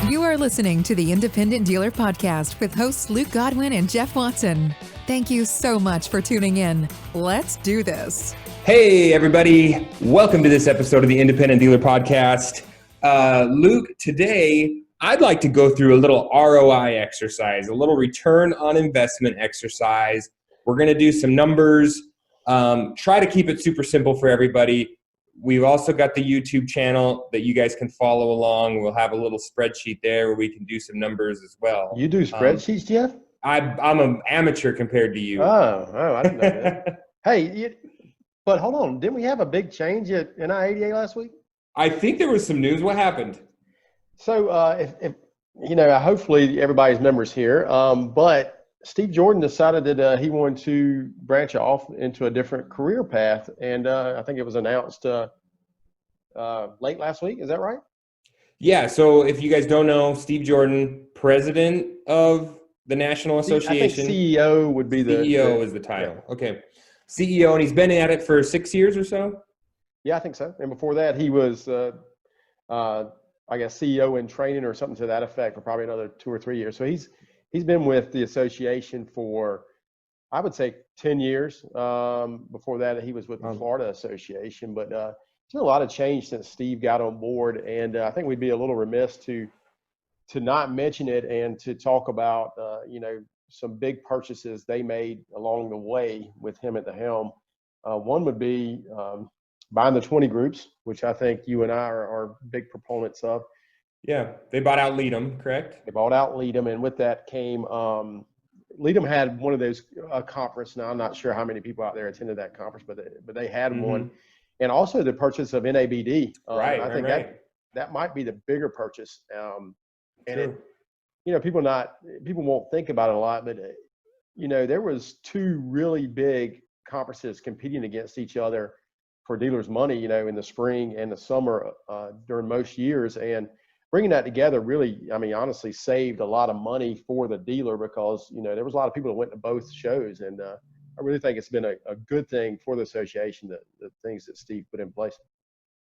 You are listening to the Independent Dealer Podcast with hosts Luke Godwin and Jeff Watson. Thank you so much for tuning in. Let's do this. Hey, everybody. Welcome to this episode of the Independent Dealer Podcast. Luke, today I'd like to go through a little ROI exercise, a little return on investment exercise. We're going to do some numbers, try to keep it super simple for everybody. We've also got the YouTube channel that you guys can follow along. We'll have a little spreadsheet there where we can do some numbers as well. You do spreadsheets, Jeff? I'm an amateur compared to you. Oh, I didn't know that. But hold on. Didn't we have a big change at NI-ADA last week? I think there was some news. What happened? So, if hopefully everybody's members here, but Steve Jordan decided that he wanted to branch off into a different career path, and I think it was announced late last week. Is that right? Yeah. So if you guys don't know, Steve Jordan, president of the National Association. I think CEO would be the CEO is the title. Yeah. Okay. CEO, and he's been at it for 6 years or so? Yeah, I think so. And before that, he was, I guess, CEO in training or something to that effect for probably another 2 or 3 years. So he's been with the association for, I would say, 10 years. Before that, he was with the Florida Association. But there's been a lot of change since Steve got on board. And I think we'd be a little remiss to not mention it and to talk about, some big purchases they made along the way with him at the helm. One would be buying the 20 groups, which I think you and I are big proponents of. Yeah, they bought out Leadham, correct? They bought out Leadham, and with that came Leadham had one of those conference. Now I'm not sure how many people out there attended that conference, but they had one, and also the purchase of NABD. I think that might be the bigger purchase. And people won't think about it a lot, but there was two really big conferences competing against each other for dealers' money, in the spring and the summer during most years. And bringing that together really, honestly saved a lot of money for the dealer because, there was a lot of people that went to both shows. And I really think it's been a good thing for the association, the things that Steve put in place.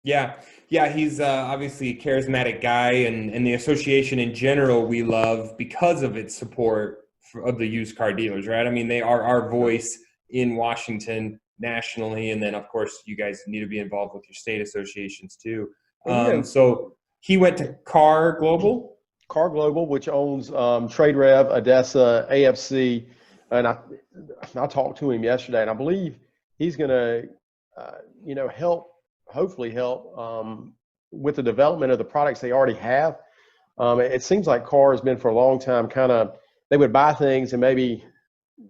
Yeah, he's obviously a charismatic guy, and the association in general we love because of its support of the used car dealers, right? They are our voice in Washington nationally, and then of course you guys need to be involved with your state associations too. So he went to Car Global, which owns Trade Rev, Odessa, AFC, and I talked to him yesterday, and I believe he's going to hopefully help with the development of the products they already have. It seems like Car has been for a long time they would buy things and maybe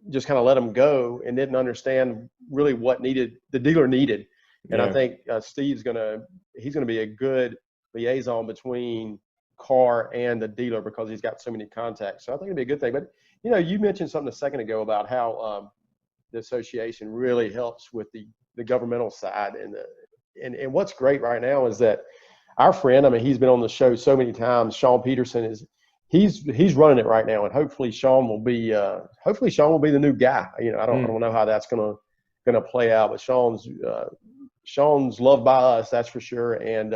just kind of let them go and didn't understand really what the dealer needed. And I think Steve's going to be a good liaison between Car and the dealer because he's got so many contacts. So I think it'd be a good thing. But, you mentioned something a second ago about how the association really helps with the governmental side. And what's great right now is that our friend, he's been on the show so many times, Sean Peterson, he's running it right now, and hopefully Sean will be the new guy. I don't know how that's gonna play out, but Sean's loved by us, that's for sure, and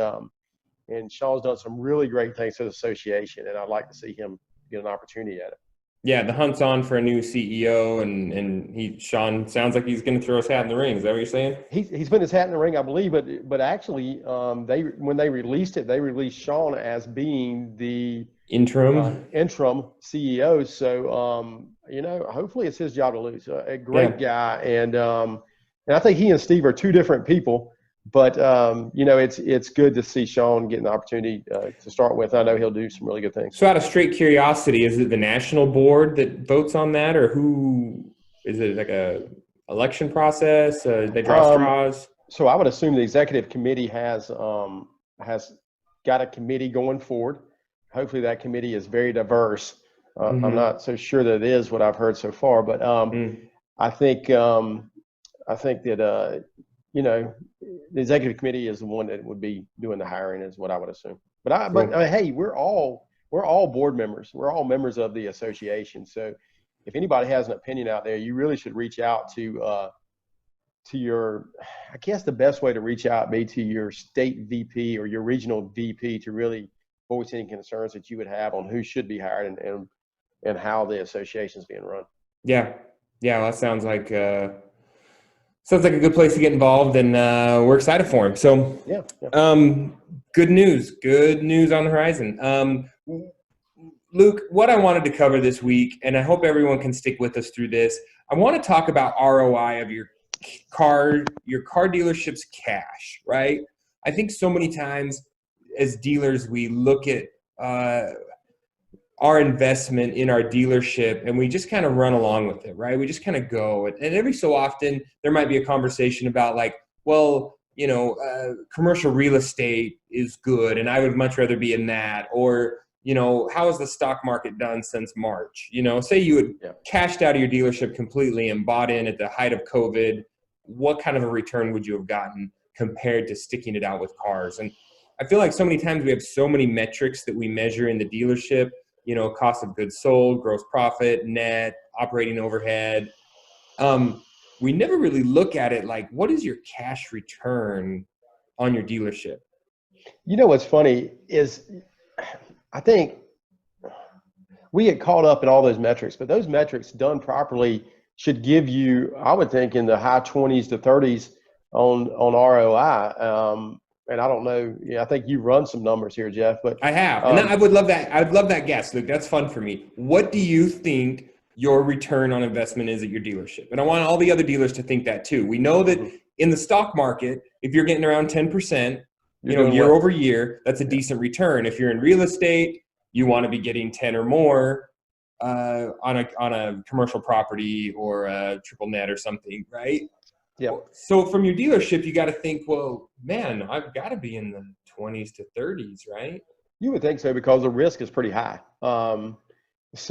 Sean's done some really great things to the association, and I'd like to see him get an opportunity at it. Yeah, the hunt's on for a new CEO, and Sean sounds like he's going to throw his hat in the ring. Is that what you're saying? He's put his hat in the ring, I believe, but actually, when they released it, they released Sean as being the interim CEO. So hopefully it's his job to lose. A great guy, and I think he and Steve are two different people. But it's good to see Sean getting the opportunity to start with. I know he'll do some really good things. So out of straight curiosity, is it the national board that votes on that, or who is it? Like a election process? They draw straws. So I would assume the executive committee has got a committee going forward. Hopefully that committee is very diverse. I'm not so sure that it is what I've heard so far, but I think that the executive committee is the one that would be doing the hiring, is what I would assume. But hey, we're all board members. We're all members of the association. So if anybody has an opinion out there, you really should reach out to your, I guess the best way to reach out be to your state VP or your regional VP to really voice any concerns that you would have on who should be hired and how the association is being run. Yeah. Well, that sounds like a good place to get involved, and we're excited for him. So, yeah. Good news on the horizon. Luke, what I wanted to cover this week, and I hope everyone can stick with us through this, I want to talk about ROI of your car dealership's cash, right? I think so many times as dealers, we look at our investment in our dealership and we just kind of run along with it, right? We just kind of go. And every so often there might be a conversation about like, well, commercial real estate is good and I would much rather be in that. Or, how has the stock market done since March? Say you had cashed out of your dealership completely and bought in at the height of COVID. What kind of a return would you have gotten compared to sticking it out with cars? And I feel like so many times we have so many metrics that we measure in the dealership, cost of goods sold, gross profit, net, operating overhead. We never really look at it like, what is your cash return on your dealership? What's funny is I think we get caught up in all those metrics, but those metrics done properly should give you, I would think, in the high 20s to 30s on ROI. And I don't know. I think you run some numbers here, Jeff. But I have, and I would love that. I'd love that guess, Luke. That's fun for me. What do you think your return on investment is at your dealership? And I want all the other dealers to think that too. We know that in the stock market, if you're getting around 10%, year over year, that's a decent return. If you're in real estate, you want to be getting 10 or more on a commercial property or a triple net or something, right? Yeah. So from your dealership, you got to think, well, man, I've got to be in the 20s to 30s, right? You would think so because the risk is pretty high. It's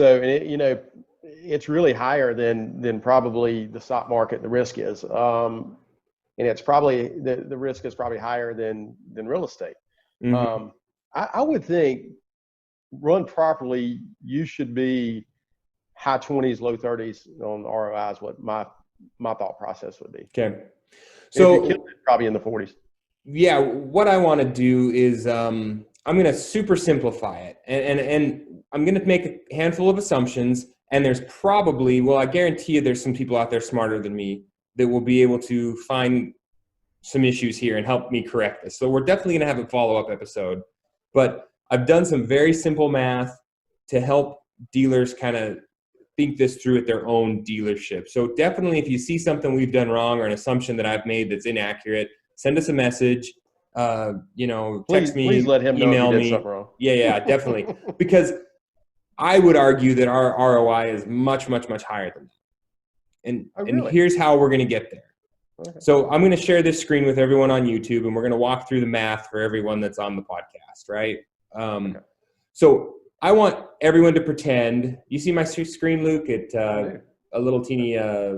really higher than probably the stock market. The risk is, and it's probably the risk is probably higher than real estate. Mm-hmm. I would think run properly, you should be high 20s, low 30s on ROI is what my thought process would be. Okay. So probably in the 40s. Yeah. What I want to do is I'm going to super simplify it and I'm going to make a handful of assumptions, and there's probably, I guarantee you there's some people out there smarter than me that will be able to find some issues here and help me correct this. So we're definitely going to have a follow-up episode, but I've done some very simple math to help dealers kind of think this through at their own dealership. So definitely if you see something we've done wrong or an assumption that I've made that's inaccurate, send us a message, text me, please let him know email if you did me. Something wrong. Yeah, definitely. Because I would argue that our ROI is much, much, much higher than that. And here's how we're going to get there. Okay. So I'm going to share this screen with everyone on YouTube, and we're going to walk through the math for everyone that's on the podcast, right? Okay. So I want everyone to pretend. You see my screen, Luke? A little teeny. I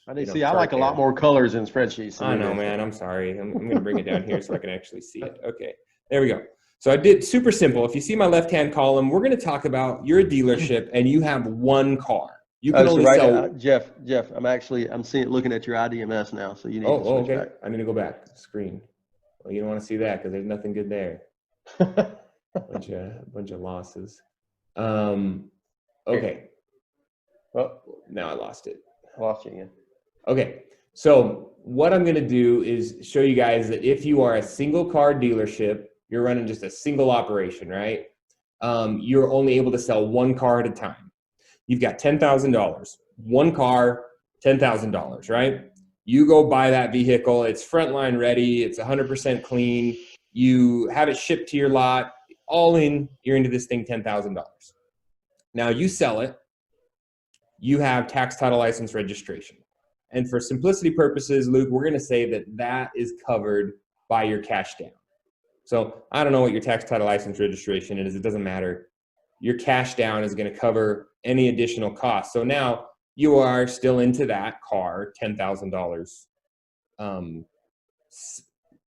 like a lot more colors in spreadsheets. I know, man. I'm sorry. I'm going to bring it down here so I can actually see it. Okay, there we go. So I did super simple. If you see my left-hand column, we're going to talk about you're a dealership and you have one car. You can only sell. Jeff, I'm looking at your IDMS now, so you need to switch back. I need to go back. Screen. Well, you don't want to see that because there's nothing good there. bunch of losses. Okay. Well, now I lost it. Lost you again. Okay. So what I'm going to do is show you guys that if you are a single car dealership, you're running just a single operation, right? You're only able to sell one car at a time. You've got $10,000, one car, $10,000, right? You go buy that vehicle. It's frontline ready. It's 100% clean. You have it shipped to your lot. All in, you're into this thing $10,000. Now you sell it. You have tax, title, license, registration. And for simplicity purposes, Luke, we're going to say that is covered by your cash down. So I don't know what your tax, title, license, registration is. It doesn't matter. Your cash down is going to cover any additional costs. So now you are still into that car, $10,000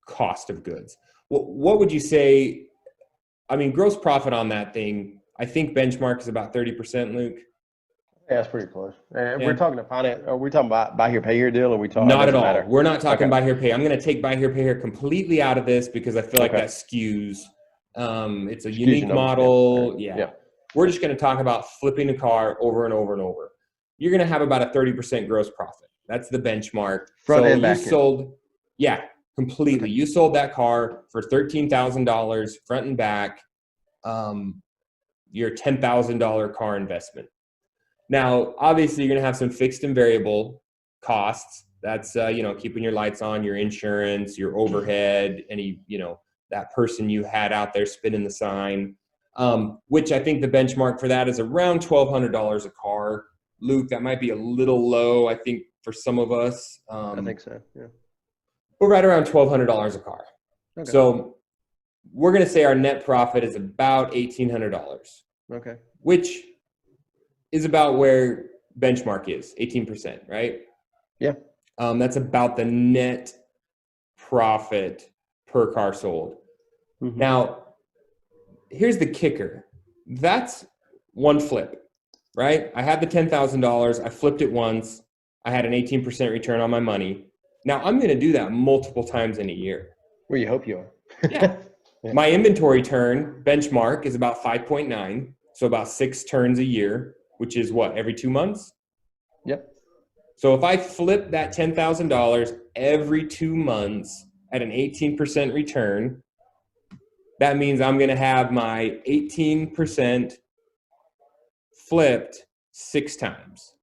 cost of goods. What would you say? I mean, gross profit on that thing, I think benchmark is about 30%, Luke. Yeah, that's pretty close. We're talking to finance. Are we talking about buy here, pay here deal? Or we talking? Not at all. We're not talking buy here, pay. I'm going to take buy here, pay here completely out of this because I feel like that skews It's a Excuse unique numbers, model. right. Yeah. We're just going to talk about flipping a car over and over and over. You're going to have about a 30% gross profit. That's the benchmark. Front so and back you end. sold, yeah, completely. Okay. You sold that car for $13,000 front and back. Your $10,000 car investment. Now, obviously, you're going to have some fixed and variable costs. That's, keeping your lights on, your insurance, your overhead, any, that person you had out there spinning the sign, which I think the benchmark for that is around $1,200 a car. Luke, that might be a little low, I think, for some of us. I think so, yeah. We're right around $1,200 a car. Okay. So we're going to say our net profit is about $1,800. Okay. Which is about where benchmark is, 18%, right? Yeah. That's about the net profit per car sold. Mm-hmm. Now, here's the kicker. That's one flip, right? I had the $10,000. I flipped it once. I had an 18% return on my money. Now, I'm going to do that multiple times in a year. Well, you hope you are. Yeah. My inventory turn benchmark is about 5.9, so about 6 turns a year, which is what, every 2 months? Yep. So if I flip that $10,000 every 2 months at an 18% return, that means I'm going to have my 18% flipped 6 times.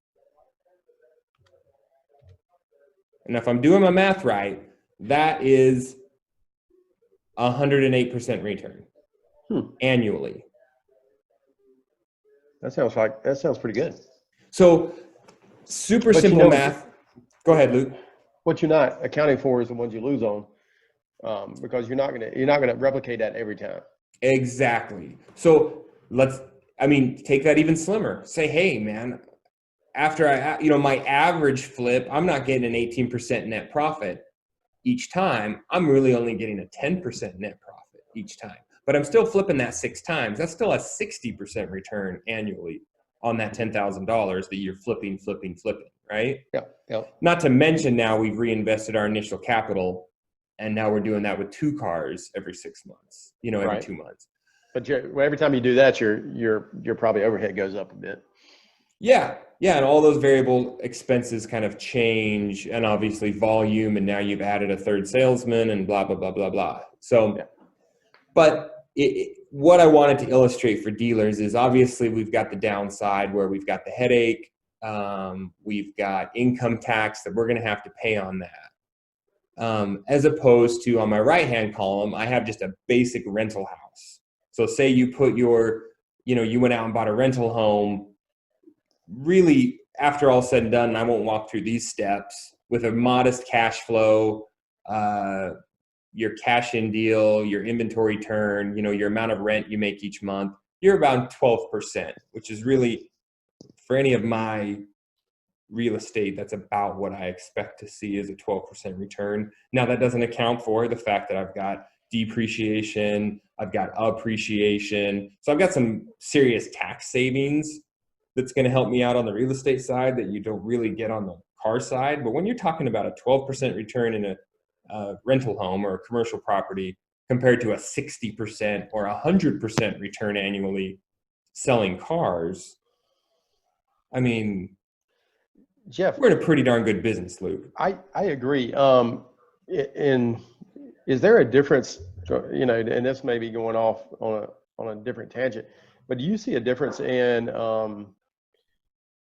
And if I'm doing my math right, that is 108% return annually. That sounds pretty good. So super simple math. Go ahead, Luke. What you're not accounting for is the ones you lose on, because you're not gonna replicate that every time. Exactly. So take that even slimmer. Say, hey, man, after my average flip, I'm not getting an 18% net profit each time. I'm really only getting a 10% net profit each time. But I'm still flipping that 6 times. That's still a 60% return annually on that $10,000 that you're flipping, right? Yeah. Yeah. Not to mention now we've reinvested our initial capital, and now we're doing that with 2 cars every 6 months, every Right. 2 months. But every time you do that, your probably overhead goes up a bit. Yeah. And all those variable expenses kind of change, and obviously volume, and now you've added a third salesman and blah, blah, blah, blah, blah. So, yeah. But what I wanted to illustrate for dealers is obviously we've got the downside where we've got the headache. We've got income tax that we're going to have to pay on that. As opposed to on my right-hand column, I have just a basic rental house. So say you put you went out and bought a rental home. Really, after all said and done, and I won't walk through these steps, with a modest cash flow, your cash in deal, your inventory turn, your amount of rent you make each month, you're about 12%, which is really, for any of my real estate, that's about what I expect to see is a 12% return. Now, that doesn't account for the fact that I've got depreciation, I've got appreciation. So I've got some serious tax savings that's going to help me out on the real estate side that you don't really get on the car side. But when you're talking about a 12% return in a rental home or a commercial property compared to a 60% or 100% return annually selling cars, I mean, Jeff, we're in a pretty darn good business, Luke. I agree. Is there a difference, and this may be going off on a different tangent, but do you see a difference in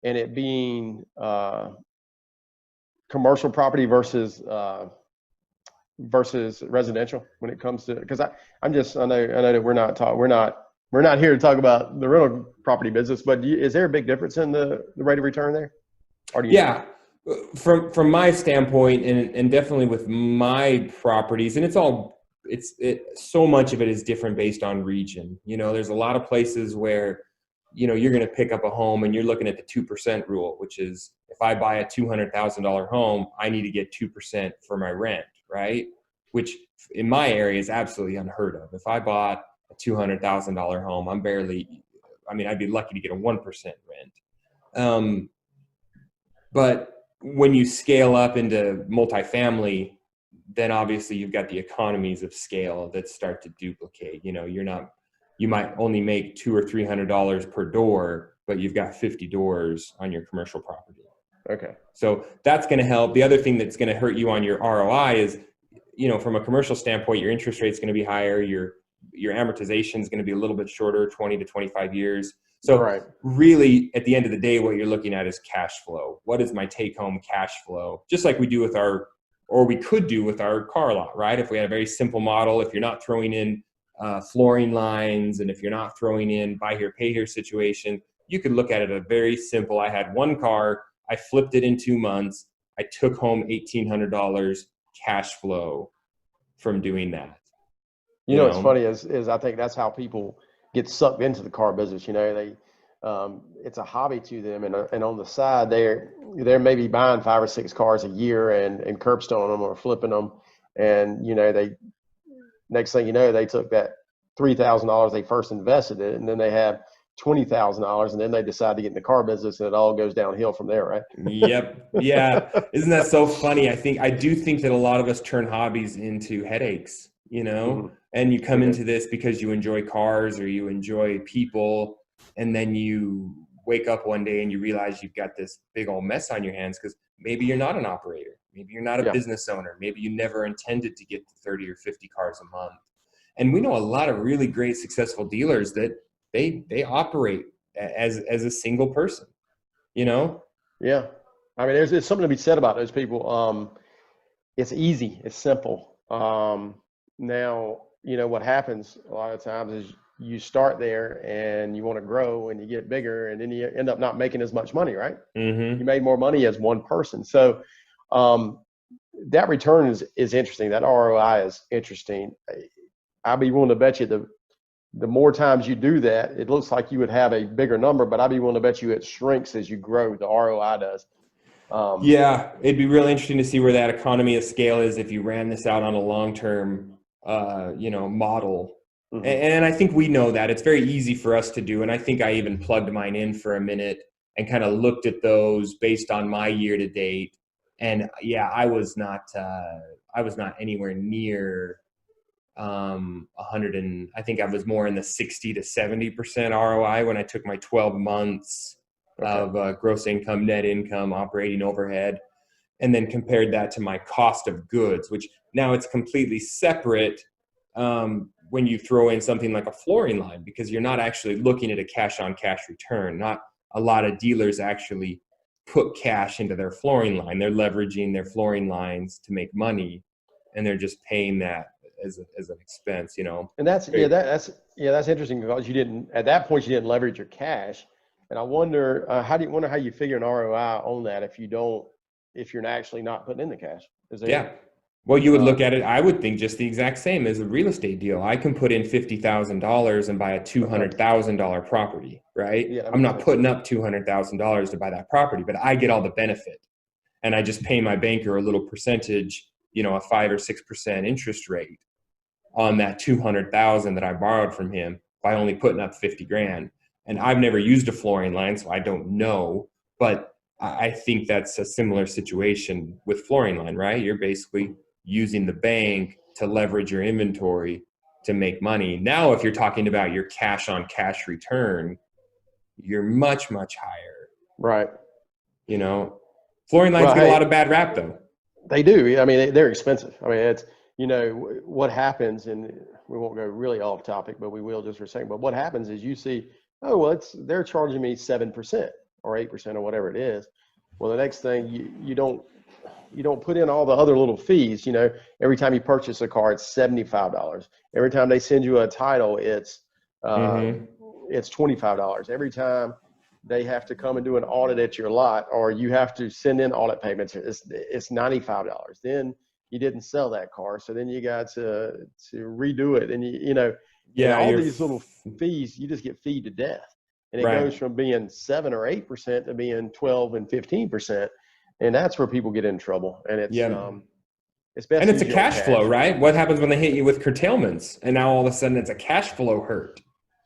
it being commercial property versus residential when it comes to, because I know that we're not here to talk about the rental property business, but is there a big difference in the rate of return there? Or do you from my standpoint, and definitely with my properties, and so much of it is different based on region. There's a lot of places where you're going to pick up a home and you're looking at the 2% rule, which is if I buy a $200,000 home, I need to get 2% for my rent, right? Which in my area is absolutely unheard of. If I bought a $200,000 home, I'd be lucky to get a 1% rent. But when you scale up into multifamily, then obviously you've got the economies of scale that start to duplicate. You might only make $200 or $300 per door, but you've got 50 doors on your commercial property. Okay. So that's going to help. The other thing that's going to hurt you on your ROI is, from a commercial standpoint, your interest rate is going to be higher. Your amortization is going to be a little bit shorter, 20 to 25 years. So really, at the end of the day, what you're looking at is cash flow. What is my take-home cash flow? Just like we do with we could do with our car lot, right? If we had a very simple model, if you're not throwing in flooring lines, and if you're not throwing in buy here, pay here situation, you could look at it a very simple. I had one car, I flipped it in 2 months, I took home $1,800 cash flow from doing that. What's funny is I think that's how people get sucked into the car business. They it's a hobby to them, and on the side they're maybe buying 5 or 6 cars a year and curb stoning them or flipping them, and they next thing you know, they took that $3,000 they first invested it, and then they have $20,000, and then they decide to get in the car business, and it all goes downhill from there, right? Yep. Yeah. Isn't that so funny? I do think that a lot of us turn hobbies into headaches, and you come into this because you enjoy cars or you enjoy people, and then you wake up one day and you realize you've got this big old mess on your hands because maybe you're not an operator. Maybe you're not a business owner. Maybe you never intended to get to 30 or 50 cars a month. And we know a lot of really great, successful dealers that they operate as a single person, Yeah. I mean, there's something to be said about those people. It's easy. It's simple. Now, what happens a lot of times is you start there and you want to grow and you get bigger, and then you end up not making as much money, right? Mm-hmm. You made more money as one person. So that return is interesting. That ROI is interesting. I'd be willing to bet you the more times you do that, it looks like you would have a bigger number, but I'd be willing to bet you it shrinks as you grow. The ROI does. Yeah, it'd be really interesting to see where that economy of scale is if you ran this out on a long-term, model. Mm-hmm. And I think we know that it's very easy for us to do. And I think I even plugged mine in for a minute and kind of looked at those based on my year to date. And yeah, I was not anywhere near 100, and I think I was more in the 60 to 70% ROI when I took my 12 months of gross income, net income, operating overhead, and then compared that to my cost of goods, which now it's completely separate when you throw in something like a flooring line, because you're not actually looking at a cash on cash return. Not a lot of dealers actually put cash into their flooring line. They're leveraging their flooring lines to make money, and they're just paying that as an expense, And that's interesting, because at that point you didn't leverage your cash, and I wonder how you figure an ROI on that if you're actually not putting in the cash. Well, you would look at it, I would think, just the exact same as a real estate deal. I can put in $50,000 and buy a $200,000 property, right? Yeah, I'm not putting up $200,000 to buy that property, but I get all the benefit, and I just pay my banker a little percentage, a 5 or 6% interest rate on that $200,000 that I borrowed from him by only putting up $50,000. And I've never used a flooring line, so I don't know, but I think that's a similar situation with flooring line, right? You're basically using the bank to leverage your inventory to make money. Now, if you're talking about your cash on cash return, you're much, much higher. Right. Flooring lines get a lot of bad rap though. They do. I mean, they're expensive. I mean, it's, what happens, and we won't go really off topic, but we will just for a second. But what happens is you see, oh, well, they're charging me 7% or 8% or whatever it is. Well, the next thing you don't put in all the other little fees. Every time you purchase a car, it's $75. Every time they send you a title, it's $25. Every time they have to come and do an audit at your lot, or you have to send in audit payments, it's $95. Then you didn't sell that car, so then you got to redo it, and all these little fees, you just get feed to death, and it goes from being 7 or 8% to being 12 and 15%, and that's where people get in trouble. And it's best. And it's a cash flow, right? What happens when they hit you with curtailments, and now all of a sudden it's a cash flow hurt,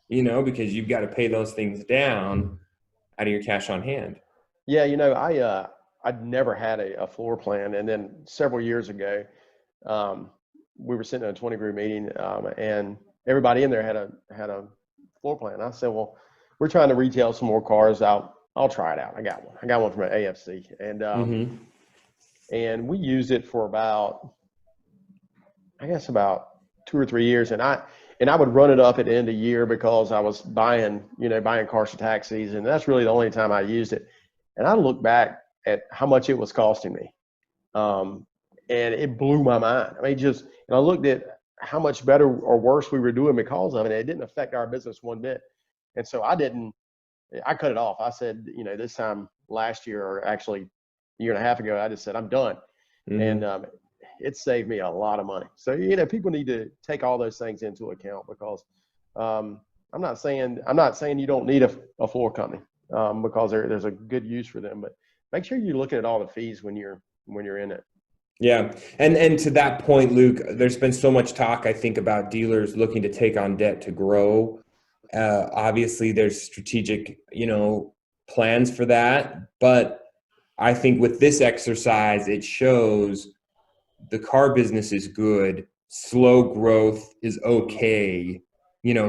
because you've got to pay those things down out of your cash on hand. Yeah, I'd never had a floor plan, and then several years ago, we were sitting in a 20 group meeting, and everybody in there had a floor plan. I said, well, we're trying to retail some more cars. I'll try it out. I got one from an AFC, and we used it for about 2 or 3 years. And I would run it up at the end of the year because I was buying cars for tax season. And that's really the only time I used it. And I look back at how much it was costing me. And it blew my mind. I mean, and I looked at how much better or worse we were doing because of it. It didn't affect our business one bit. And so I cut it off. I said, this time last year, or actually a year and a half ago, I just said, I'm done. And it saved me a lot of money. So, people need to take all those things into account because I'm not saying you don't need a floor company because there's a good use for them, but make sure you're looking at all the fees when you're in it. Yeah. And to that point, Luke, there's been so much talk, I think, about dealers looking to take on debt to grow. Obviously there's strategic, plans for that, but I think with this exercise, it shows the car business is good. Slow growth is okay.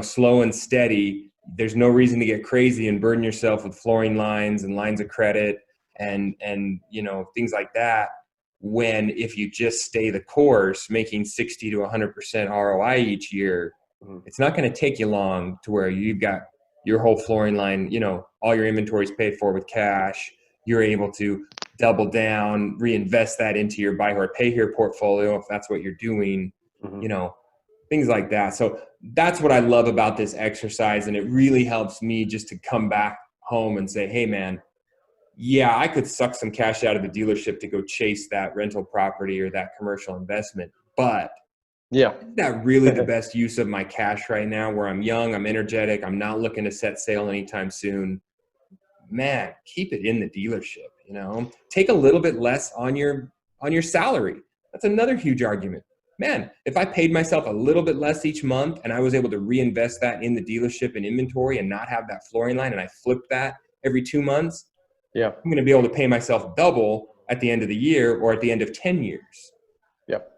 Slow and steady. There's no reason to get crazy and burden yourself with flooring lines and lines of credit and things like that. When if you just stay the course, making 60 to 100% ROI each year, it's not going to take you long to where you've got your whole flooring line, all your inventory is paid for with cash. You're able to double down, reinvest that into your buy here, pay here portfolio if that's what you're doing, things like that. So that's what I love about this exercise. And it really helps me just to come back home and say, hey, man, yeah, I could suck some cash out of the dealership to go chase that rental property or that commercial investment. But yeah, is that really the best use of my cash right now where I'm young, I'm energetic, I'm not looking to set sail anytime soon? Man, keep it in the dealership, take a little bit less on your salary. That's another huge argument. Man, if I paid myself a little bit less each month and I was able to reinvest that in the dealership and inventory and not have that flooring line and I flipped that every 2 months, yeah, I'm going to be able to pay myself double at the end of the year or at the end of 10 years. Yep.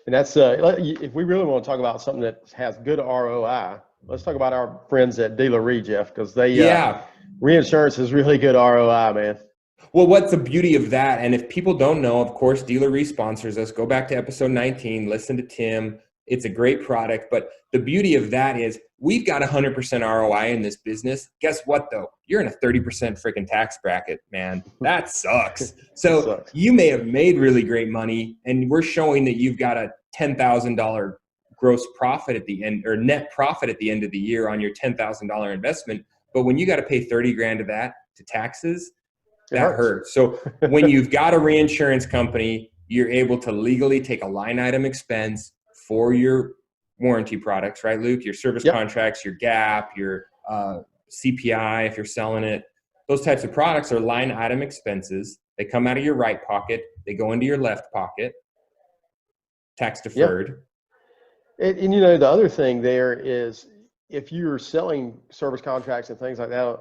And that's, if we really want to talk about something that has good ROI, let's talk about our friends at Dealer Re, Jeff, because reinsurance is really good ROI, man. Well, what's the beauty of that? And if people don't know, of course, Dealer Re sponsors us. Go back to episode 19, listen to Tim. It's a great product. But the beauty of that is we've got 100% ROI in this business. Guess what, though? You're in a 30% freaking tax bracket, man. That sucks. So you may have made really great money, and we're showing that you've got a $10,000 gross profit at the end, or net profit at the end of the year on your $10,000 investment. But when you got to pay 30 grand of that to taxes, that hurts. So when you've got a reinsurance company, you're able to legally take a line item expense for your warranty products, right, Luke? Your service contracts, your GAP, your CPI, if you're selling it. Those types of products are line item expenses. They come out of your right pocket. They go into your left pocket, tax deferred. Yep. And the other thing there is if you're selling service contracts and things like that,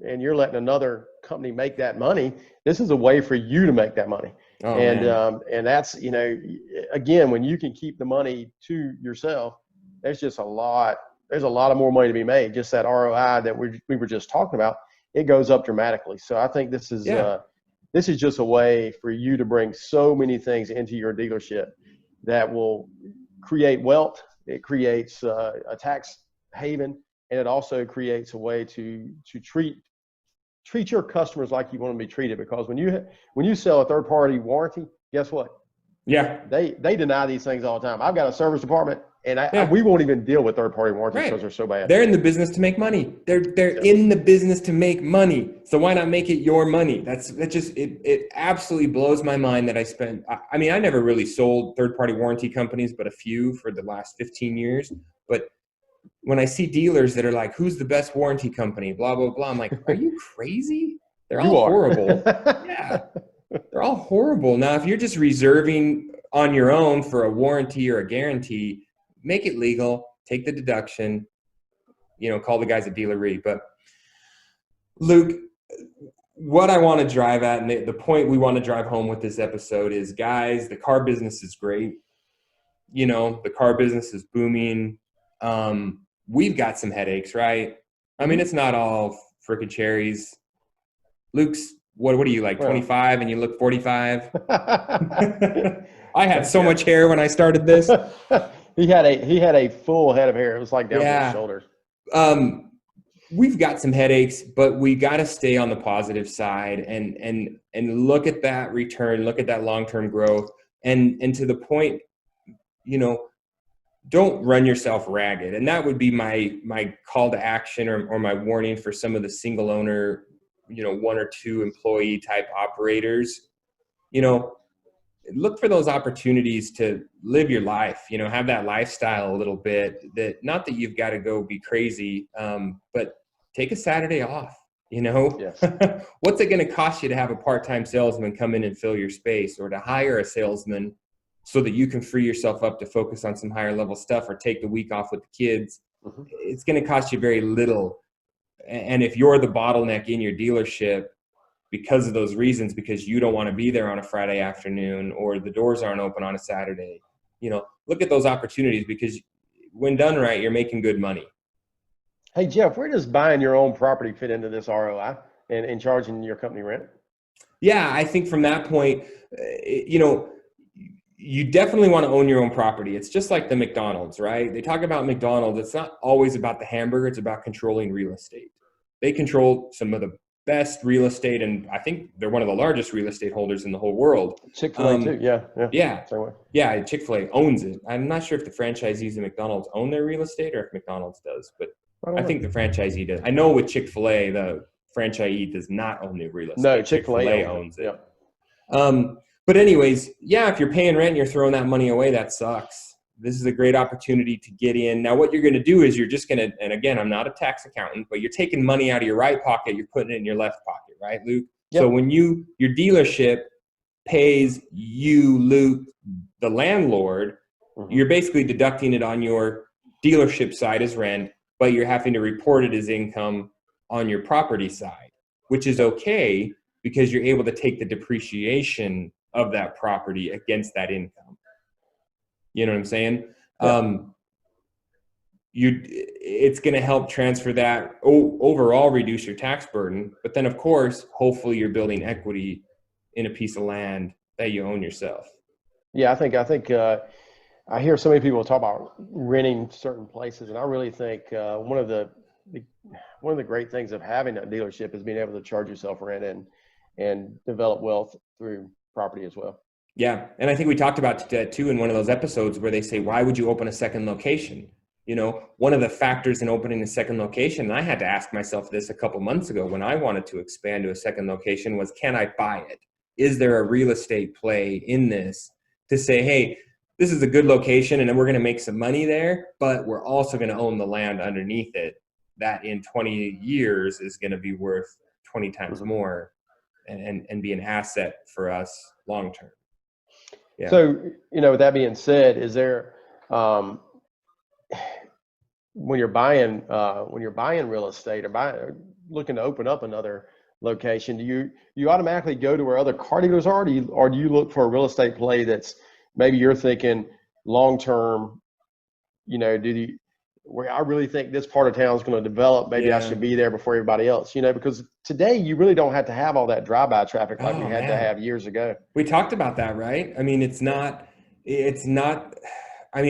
and you're letting another company make that money, this is a way for you to make that money. And that's, again, when you can keep the money to yourself, there's a lot of more money to be made. Just that ROI that we were just talking about, it goes up dramatically. So I think this is just a way for you to bring so many things into your dealership that will create wealth. It creates a tax haven, and it also creates a way to treat your customers like you want them to be treated. Because when you sell a third party warranty, guess what? Yeah, they deny these things all the time. I've got a service department, and we won't even deal with third party warranties because they're so bad. They're in the business to make money. They're in the business to make money. So why not make it your money? It absolutely blows my mind that I never really sold third party warranty companies, but a few for the last 15 years. But when I see dealers that are like, who's the best warranty company, blah, blah, blah, I'm like, are you crazy? They're all horrible. Yeah, they're all horrible. Now, if you're just reserving on your own for a warranty or a guarantee, make it legal, take the deduction, call the guys at Dealer Re. But Luke, what I want to drive at, and the point we want to drive home with this episode is, guys, the car business is great. the car business is booming. We've got some headaches, right? I mean, it's not all frickin' cherries. Luke's, what are you, like 25 and you look 45? I had so much hair when I started this. He had a full head of hair. It was like down to his shoulders. We've got some headaches, but we got to stay on the positive side and look at that return, look at that long-term growth, and to the point, don't run yourself ragged. And that would be my call to action or my warning for some of the single owner, 1 or 2 employee type operators. Look for those opportunities to live your life, have that lifestyle a little bit, that not that you've got to go be crazy, but take a Saturday off, Yes. What's it going to cost you to have a part-time salesman come in and fill your space, or to hire a salesman so that you can free yourself up to focus on some higher level stuff, or take the week off with the kids? Mm-hmm. It's going to cost you very little. And if you're the bottleneck in your dealership because of those reasons, because you don't want to be there on a Friday afternoon, or the doors aren't open on a Saturday, look at those opportunities, because when done right, you're making good money. Hey, Jeff, where does buying your own property fit into this ROI and charging your company rent? Yeah, I think from that point, you definitely want to own your own property. It's just like the McDonald's, right? They talk about McDonald's. It's not always about the hamburger. It's about controlling real estate. They control some of the best real estate, and I think they're one of the largest real estate holders in the whole world. Chick-fil-A too, yeah. Same way. Yeah, Chick-fil-A owns it. I'm not sure if the franchisees of McDonald's own their real estate or if McDonald's does, but I think the franchisee does. I know with Chick-fil-A, the franchisee does not own the real estate. No, Chick-fil-A owns it. Yep. But anyways, yeah, if you're paying rent and you're throwing that money away, that sucks. This is a great opportunity to get in. Now, what you're going to do is you're just going to, and again, I'm not a tax accountant, but you're taking money out of your right pocket, you're putting it in your left pocket, right, Luke? Yep. So when your dealership pays you, Luke, the landlord, you're basically deducting it on your dealership side as rent, but you're having to report it as income on your property side, which is okay, because you're able to take the depreciation of that property against that income. You know what I'm saying? Yeah. It's going to help transfer that, overall reduce your tax burden. But then, of course, hopefully you're building equity in a piece of land that you own yourself. Yeah, I think I hear so many people talk about renting certain places, and I really think one of the great things of having a dealership is being able to charge yourself rent and develop wealth through property as well. Yeah. And I think we talked about that too in one of those episodes where they say, why would you open a second location? One of the factors in opening a second location, and I had to ask myself this a couple months ago when I wanted to expand to a second location, was, can I buy it? Is there a real estate play in this to say, hey, this is a good location and then we're going to make some money there, but we're also going to own the land underneath it that in 20 years is going to be worth 20 times more and be an asset for us long term. Yeah. So, with that being said, is there, when you're buying real estate or looking to open up another location, do you automatically go to where other car dealers are, or do you look for a real estate play that's maybe you're thinking long term, where I really think this part of town is going to develop, maybe I should be there before everybody else, because today you really don't have to have all that drive-by traffic like we had to have years ago. We talked about that, right? I mean,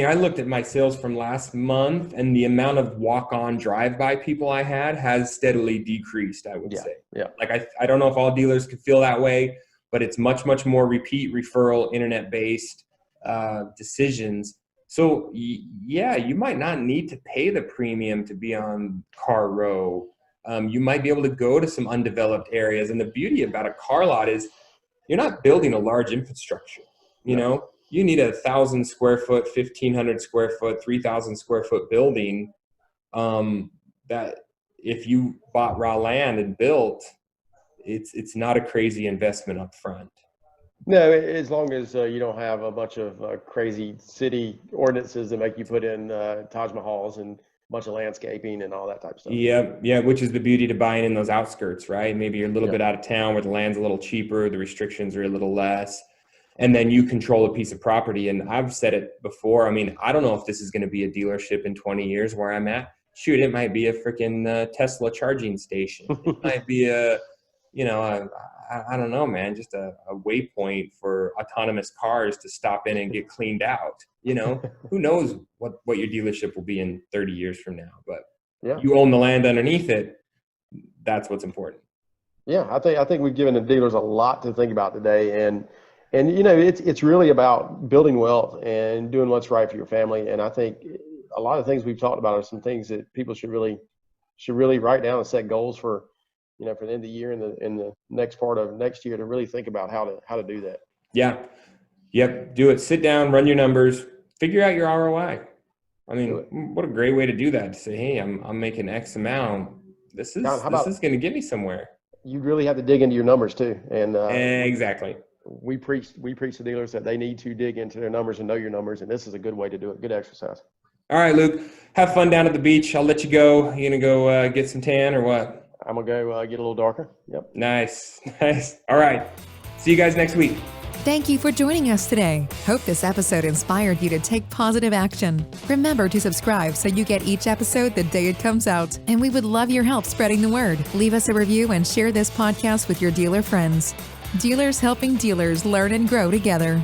I looked at my sales from last month, and the amount of walk-on drive-by people I had has steadily decreased, I would say. Yeah. Like, I don't know if all dealers could feel that way, but it's much, much more repeat, referral, internet-based decisions. So yeah, you might not need to pay the premium to be on Car Row. You might be able to go to some undeveloped areas. And the beauty about a car lot is you're not building a large infrastructure. You need 1,000 square foot, 1,500 square foot, 3,000 square foot building that if you bought raw land and built, it's not a crazy investment up front. No, as long as you don't have a bunch of crazy city ordinances that make you put in Taj Mahals and a bunch of landscaping and all that type of stuff. Yeah, which is the beauty to buying in those outskirts, right? Maybe you're a little bit out of town where the land's a little cheaper, the restrictions are a little less. and then you control a piece of property. And I've said it before. I mean, I don't know if this is going to be a dealership in 20 years where I'm at. Shoot, it might be a freaking Tesla charging station. It might be I don't know, man, just a waypoint for autonomous cars to stop in and get cleaned out. Who knows what your dealership will be in 30 years from now, but you own the land underneath it. That's what's important. Yeah, I think we've given the dealers a lot to think about today, and it's really about building wealth and doing what's right for your family. And I think a lot of things we've talked about are some things that people should really write down and set goals for, for the end of the year and the next part of next year to really think about how to do that. Yeah. Yep. Do it. Sit down, run your numbers, figure out your ROI. I mean, what a great way to do that. To say, hey, I'm making X amount. This is going to get me somewhere. You really have to dig into your numbers too. And exactly. We preach to dealers that they need to dig into their numbers and know your numbers. And this is a good way to do it. Good exercise. All right, Luke, have fun down at the beach. I'll let you go. You going to go get some tan or what? I'm going to go get a little darker. Yep. Nice. All right. See you guys next week. Thank you for joining us today. Hope this episode inspired you to take positive action. Remember to subscribe so you get each episode the day it comes out. And we would love your help spreading the word. Leave us a review and share this podcast with your dealer friends. Dealers helping dealers learn and grow together.